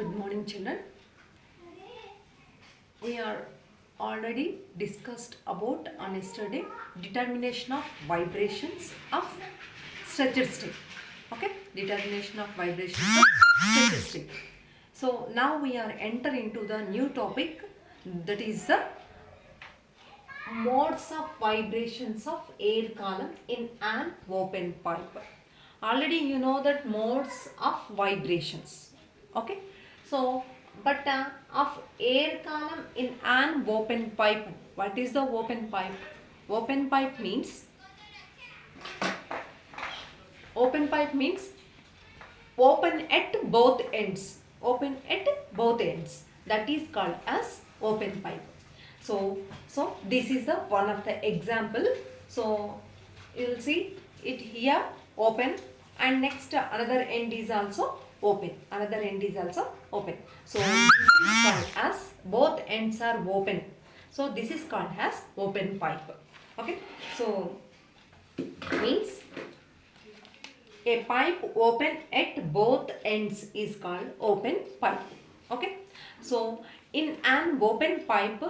Good morning, children. We are already discussed about on yesterday determination of vibrations of stretched string. Okay, determination of vibrations of stretched string. So now we are enter into the new topic, that is the modes of vibrations of air column in an open pipe. Already you know that modes of vibrations. Okay, so but of air column in an open pipe. What is the open pipe? Open pipe means open at both ends. Open at both ends. That is called as open pipe. So this is the one of the example. So you will see it here open, and next another end is also open. Another end is also open. So this is called as both ends are open. So this is called as open pipe. Okay. So means a pipe open at both ends is called open pipe. Okay. So in an open pipe,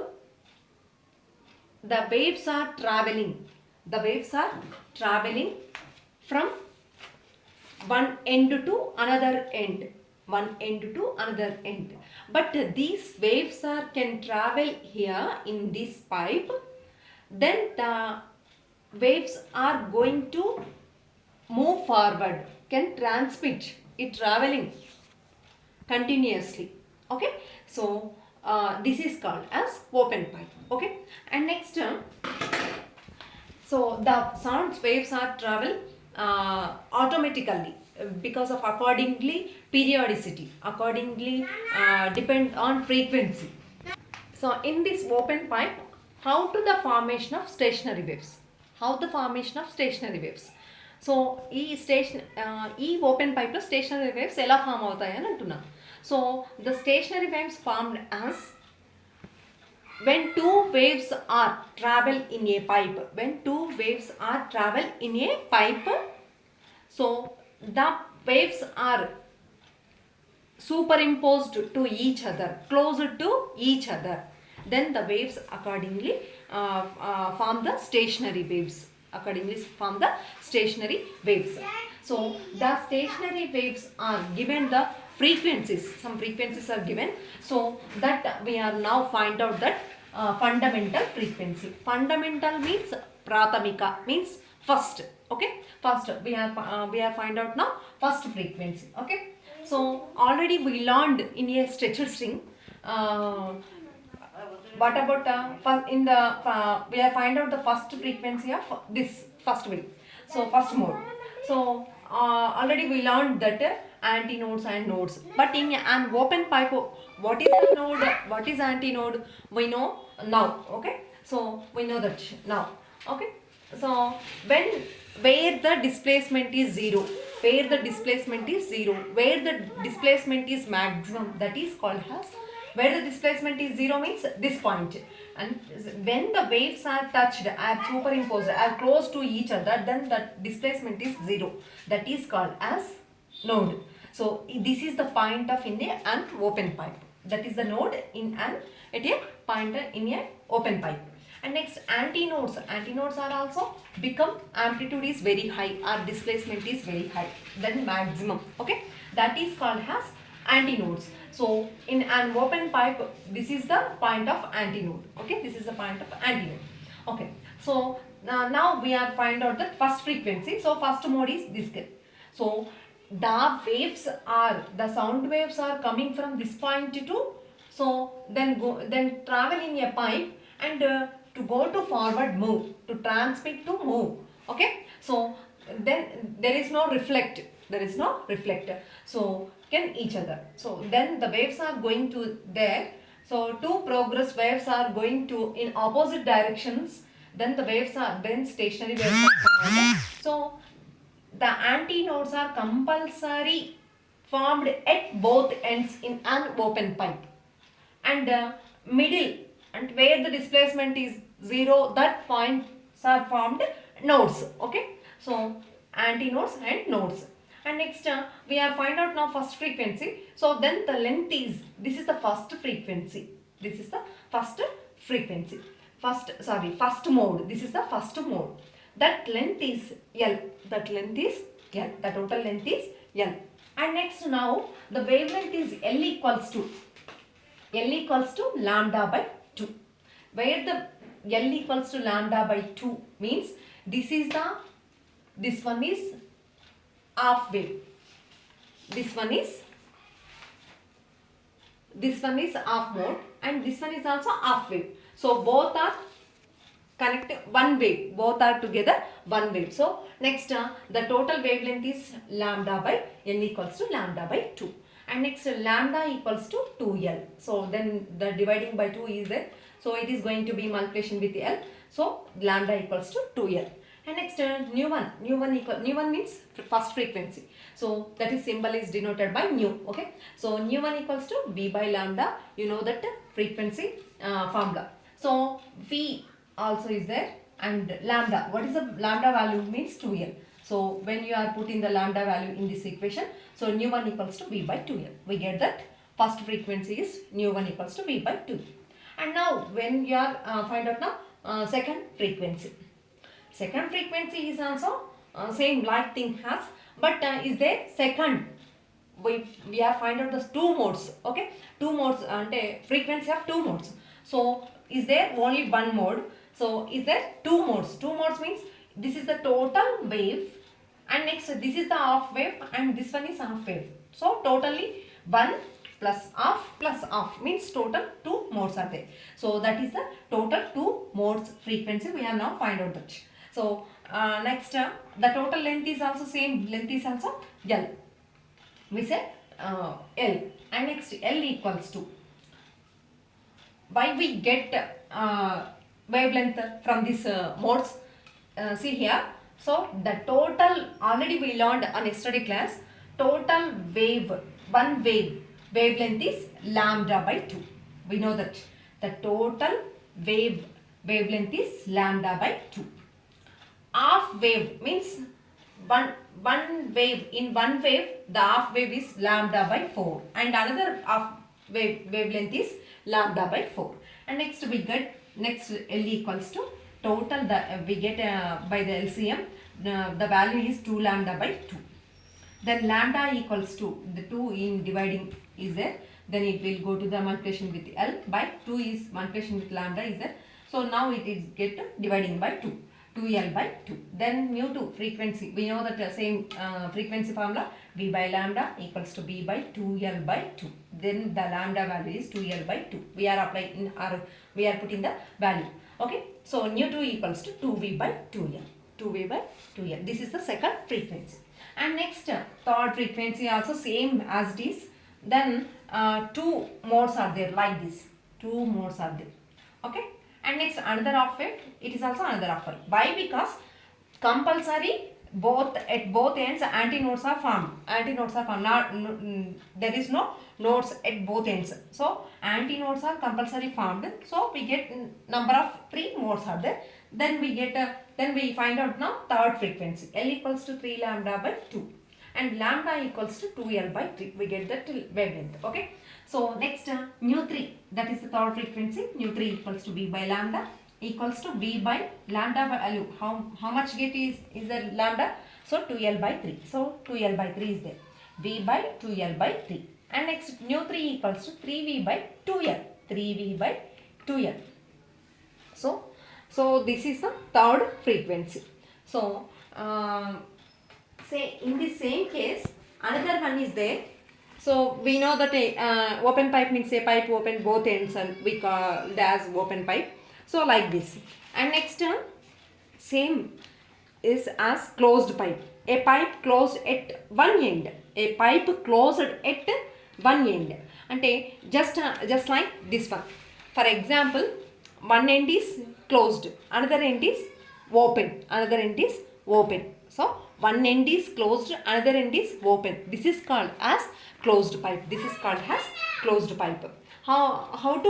the waves are traveling. The waves are traveling from one end to another end. One end to another end. But these waves can travel here in this pipe. Then the waves are going to move forward, can transmit it traveling continuously. Okay, so this is called as open pipe. Okay, and next so the sound waves are travel automatically because of accordingly periodicity, accordingly depend on frequency. So in this open pipe, how to the formation of stationary waves? How the formation of stationary waves? So ఈ open పైప్లో stationery waves ఎలా form అవుతాయి అని అంటున్నాను. So the stationery waves formed as when two waves are travel in a pipe. When two waves are travel in a pipe, so the waves are superimposed to each other, closer to each other. Then the waves accordingly form the stationary waves. Accordingly form the stationary waves. So the stationary waves are given the frequencies. Some frequencies are given. So that we are now find out that fundamental frequency. Fundamental means prathamika, means first. Okay, first we are find out now first frequency. Okay, so already we learned in a stretched string. What about in the we are find out the first frequency of this first wave. So first mode. So already we learned that antinodes and nodes. But in an open pipe, what is the node? What is antinode? We know now. Okay. So we know that now. Okay. So where the displacement is zero, where the displacement is zero, where the displacement is maximum, that is called as, where the displacement is zero means this point, and when the waves are touched, are superimposed, are close to each other, then the displacement is zero. That is called as node. So this is the point of in an open pipe. That is the node in an at a point in a open pipe. And next antinodes. Antinodes are also become amplitude is very high or displacement is very high, then maximum. Okay, that is called as antinodes. So in an open pipe, this is the point of antinode. Okay, this is the point of antinode. Okay, so now we are find out the first frequency. So first mode is this guy. So the waves are, the sound waves are coming from this point to, so then travel in a pipe and to go to forward move, to transmit to move. Okay, so then there is no reflect, there is no reflector, so can each other. So then the waves are going to there. So two progress waves are going to in opposite directions. Then the waves are, then stationary waves are formed. So the antinodes are compulsory formed at both ends in an open pipe, and middle, and where the displacement is zero, that points are formed nodes. Okay, so antinodes and nodes. And next we are find out now first frequency. So then the length is, this is the first frequency. This is the first frequency. First mode. This is the first mode. That length is L. That length is L. The total length is L. And next now the wavelength is L equals to lambda by 2. Where the L equals to lambda by 2 means this one is half wave. This one is half mode and this one is also half wave. So both are connected one wave. Both are together one wave. So next the total wavelength is lambda by L equals to lambda by 2. And next lambda equals to 2L. So then the dividing by 2 is there. So it is going to be multiplication with L. So lambda equals to 2L. And next nu 1 means first frequency. So that is symbol is denoted by nu. Okay. So nu 1 equals to V by lambda. You know that frequency formula. So V also is there and lambda. What is the lambda value means 2L. So when you are putting the lambda value in this equation, so nu 1 equals to V by 2L. We get that first frequency is nu 1 equals to V by 2. And now when you are find out now second frequency. Second frequency is also same like thing has, but is there second. We are find out the two modes. Okay, two modes and frequency of two modes. So is there only one mode? So is there two modes? Two modes means this is the total wave and next this is the half wave and this one is half wave. So totally 1 plus half means total 2 modes are there. So that is the total 2 modes frequency. We have now find out that. So next the total length is also same. Length is also L. We say L and next L equals to. Why we get wavelength from this modes? See here. So the total already we learned on yesterday class. Total wave, one wavelength is lambda by 2. We know that the total wavelength is lambda by 2. Half wave means one wave. In one wave the half wave is lambda by 4 and another half wavelength is lambda by 4. And next we get L equals to total we get by the LCM the value is 2 lambda by 2. Then lambda equals to the 2 in dividing is there. Then it will go to the multiplication with L by 2 is multiplication with lambda is there. So now it is get dividing by 2. 2L by 2. Then mu 2 frequency. We know that same frequency formula V by lambda equals to V by 2L by 2. Then the lambda value is 2L by 2. We are applying we are putting the value. Okay. So nu 2 equals to 2V by 2L. 2V by 2L. This is the second frequency. And next third frequency also same as it is. Then 2 modes are there like this. 2 modes are there. Okay. And next another half wave, it is also another half wave. Why? Because compulsory at both ends antinodes are formed. Antinodes are formed. There is no nodes at both ends. So antinodes are compulsory formed. So we get number of 3 modes are there. Then we get then we find out now third frequency. L equals to 3 lambda by 2 and lambda equals to 2L by 3. We get that wavelength. Okay. So next nu 3, that is the third frequency. Nu 3 equals to V by lambda equals to V by lambda value. How much get is the lambda? So 2L by 3. So 2L by 3 is there. V by 2L by 3. And next nu 3 equals to 3V by 2L. 3V by 2L. So this is the third frequency. So say in the same case another one is there. So we know that open pipe means a pipe open both ends and we call it as open pipe. So like this. And next same is as closed pipe. A pipe closed at one end. A pipe closed at one end. And just like this one. For example, one end is closed, another end is open, another end is open. So one end is closed, another end is open. This is called as closed pipe. This is called as closed pipe. How to